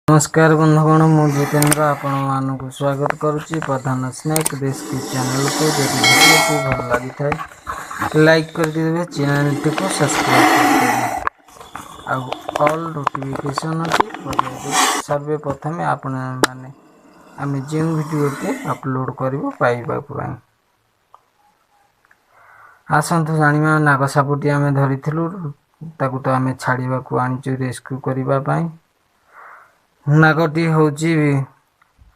नमस्कार बंधुगण मु जितेंद्र आपण मानक स्वागत करुच्ची प्रधान स्नैक रेस्क्यू चैनल को। जब वीडियो को भल लगी थाए लाइक कर देवे, चैनल टी को सब्सक्राइब कर देवे आ ऑल नोटिफिकेशन अच्छी बजाय सर्वप्रथम आपण माने आम जो वीडियो टी अपलोड करूँ पाइबा। आसतु जाना नागसापटी आम धरी ताकू तो आम छाड़ा को आनीचु रेस्क्यू करने। नागटी हूँ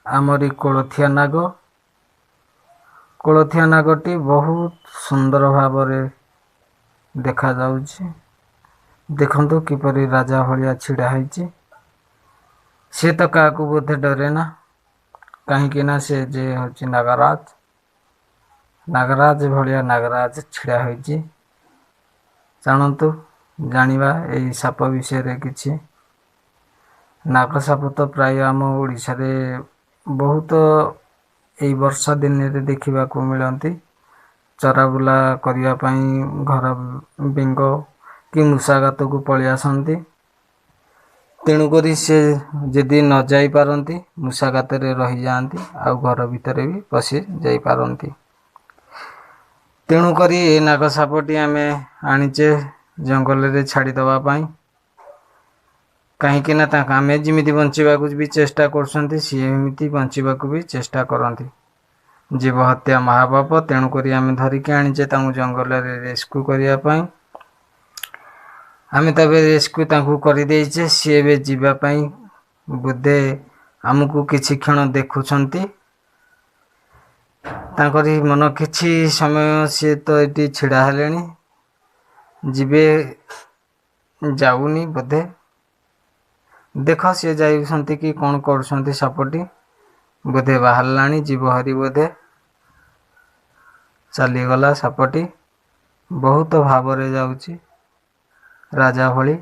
आमरी कोलथिया नाग। कोलथिया नागटी बहुत सुंदर भाव देखा जाउछि। देखंतु किपरि राजा भलिया छिड़ा होइछि। से तो क्या बोधे डरे ना, कहीं से जे हूँ नागराज। नागराज भलिया नागराज छिड़ा होइछि। जानतु जानिबा एई साप विषय किछि। नागसाप तो प्राय आम ओडिशा रे बहुत एई वर्षा दिन रे देखिबा को मिलंती। चराबुला करिया पई घर बेंग कि मूषागात को पळि आसंती। तेणु करी से जदि न जाई पारंती मूषागात रे रही जांती आ घर भितर भी पशि जाई पारंती। तेणु करी ए नागसापटी आमे आनिचे जंगल रे छाड़ी दवा पई। कहीं ना आम जमी बचाक भी चेष्टा कर सी बचाक भी चेष्टा करती। जीव हत्या महापाप, तेणुक आम धरिकी आनीचे जंगल रेस्क्यू करने। आम तब रेस्क्यू करदेचे। सी ए जीवाई बोधे आमको किसी क्षण देखुंट मन किसी समय सी तो ये छिड़ा हेले जीवे जाऊनी बोधे। देख सी जाइंट कि कौन कर सापटी बोधे बाहर जीव हरी बोधे चलीगला। सापटी बहुत भाव जाऊँगी राजा भली।